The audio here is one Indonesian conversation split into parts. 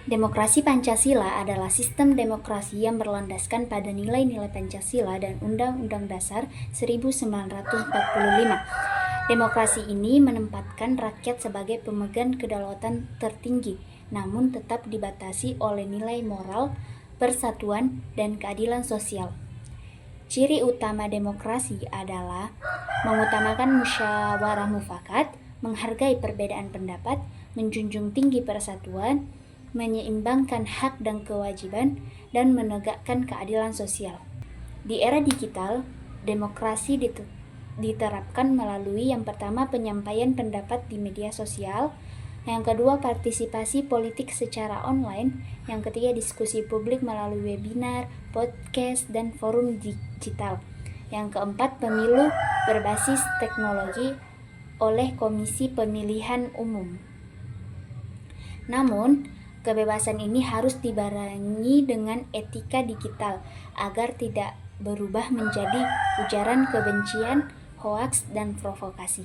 Demokrasi Pancasila adalah sistem demokrasi yang berlandaskan pada nilai-nilai Pancasila dan Undang-Undang Dasar 1945. Demokrasi ini menempatkan rakyat sebagai pemegang kedaulatan tertinggi, namun tetap dibatasi oleh nilai moral, persatuan, dan keadilan sosial. Ciri utama demokrasi adalah mengutamakan musyawarah mufakat, menghargai perbedaan pendapat, menjunjung tinggi persatuan, menyeimbangkan hak dan kewajiban, dan menegakkan keadilan sosial. Di era digital, demokrasi diterapkan melalui yang pertama penyampaian pendapat di media sosial, yang kedua partisipasi politik secara online, yang ketiga diskusi publik melalui webinar, podcast, dan forum digital, yang keempat pemilu berbasis teknologi oleh Komisi Pemilihan Umum. Namun, kebebasan ini harus dibarengi dengan etika digital agar tidak berubah menjadi ujaran kebencian, hoaks, dan provokasi.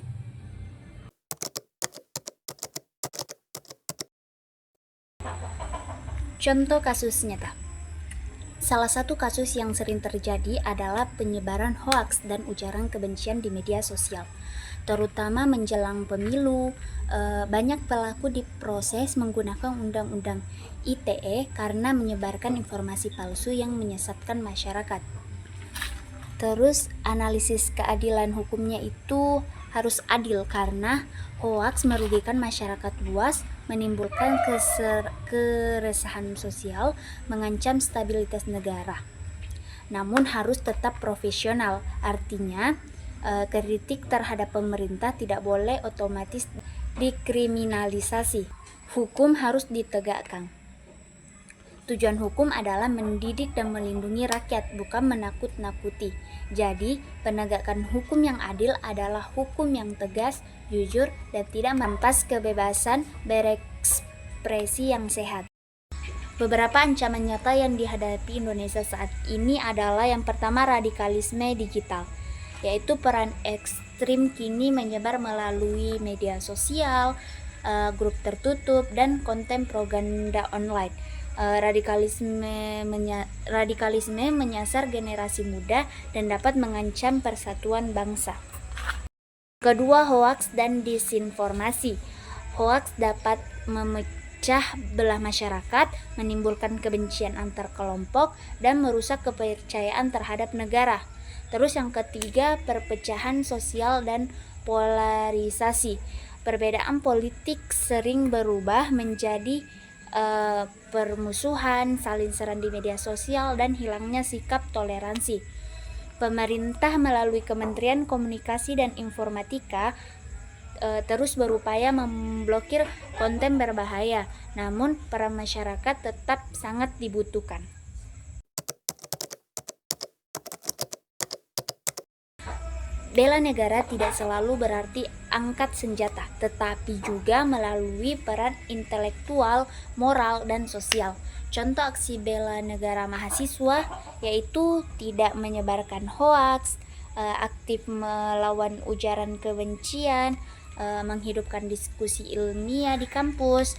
Contoh kasus nyata. Salah satu kasus yang sering terjadi adalah penyebaran hoaks dan ujaran kebencian di media sosial. Terutama menjelang pemilu, banyak pelaku diproses menggunakan Undang-Undang ITE karena menyebarkan informasi palsu yang menyesatkan masyarakat. Terus analisis keadilan hukumnya itu harus adil karena hoaks merugikan masyarakat luas, menimbulkan keresahan sosial, mengancam stabilitas negara. Namun harus tetap profesional, artinya kritik terhadap pemerintah tidak boleh otomatis dikriminalisasi. Hukum harus ditegakkan. Tujuan hukum adalah mendidik dan melindungi rakyat, bukan menakut-nakuti. Jadi, penegakan hukum yang adil adalah hukum yang tegas, jujur, dan tidak merampas kebebasan berekspresi yang sehat. Beberapa ancaman nyata yang dihadapi Indonesia saat ini adalah yang pertama radikalisme digital, yaitu peran ekstrim kini menyebar melalui media sosial, grup tertutup, dan konten propaganda online. Radikalisme menyasar generasi muda dan dapat mengancam persatuan bangsa. Kedua, hoaks dan disinformasi. Hoaks dapat memecah belah masyarakat, menimbulkan kebencian antar kelompok, dan merusak kepercayaan terhadap negara. Terus yang ketiga, perpecahan sosial dan polarisasi. Perbedaan politik sering berubah menjadi permusuhan, saling serang di media sosial, dan hilangnya sikap toleransi. Pemerintah melalui Kementerian Komunikasi dan Informatika terus berupaya memblokir konten berbahaya, namun peran masyarakat tetap sangat dibutuhkan. Bela negara tidak selalu berarti angkat senjata, tetapi juga melalui peran intelektual, moral, dan sosial. Contoh aksi bela negara mahasiswa yaitu tidak menyebarkan hoaks, aktif melawan ujaran kebencian, menghidupkan diskusi ilmiah di kampus,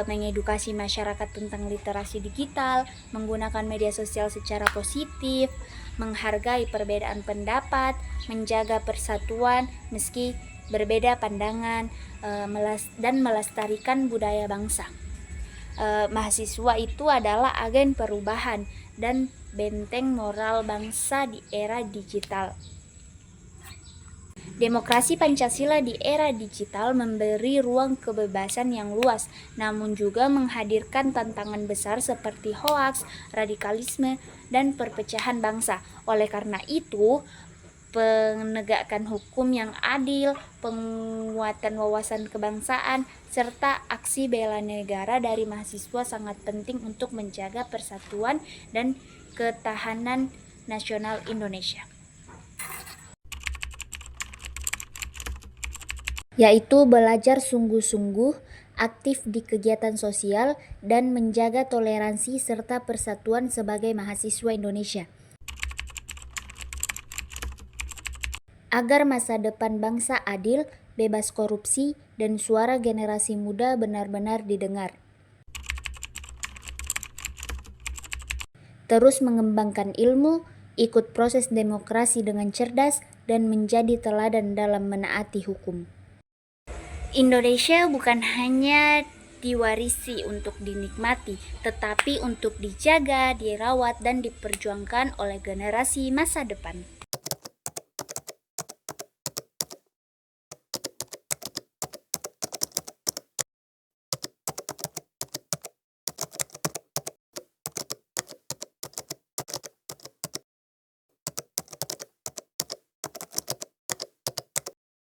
mengedukasi masyarakat tentang literasi digital, menggunakan media sosial secara positif, menghargai perbedaan pendapat, menjaga persatuan meski berbeda pandangan, dan melestarikan budaya bangsa. Mahasiswa itu adalah agen perubahan dan benteng moral bangsa di era digital. Demokrasi Pancasila di era digital memberi ruang kebebasan yang luas, namun juga menghadirkan tantangan besar seperti hoaks, radikalisme, dan perpecahan bangsa. Oleh karena itu, penegakan hukum yang adil, penguatan wawasan kebangsaan, serta aksi bela negara dari mahasiswa sangat penting untuk menjaga persatuan dan ketahanan nasional Indonesia. Yaitu belajar sungguh-sungguh, aktif di kegiatan sosial, dan menjaga toleransi serta persatuan sebagai mahasiswa Indonesia. Agar masa depan bangsa adil, bebas korupsi, dan suara generasi muda benar-benar didengar. terus mengembangkan ilmu, ikut proses demokrasi dengan cerdas, dan menjadi teladan dalam menaati hukum. Indonesia bukan hanya diwarisi untuk dinikmati, tetapi untuk dijaga, dirawat, dan diperjuangkan oleh generasi masa depan.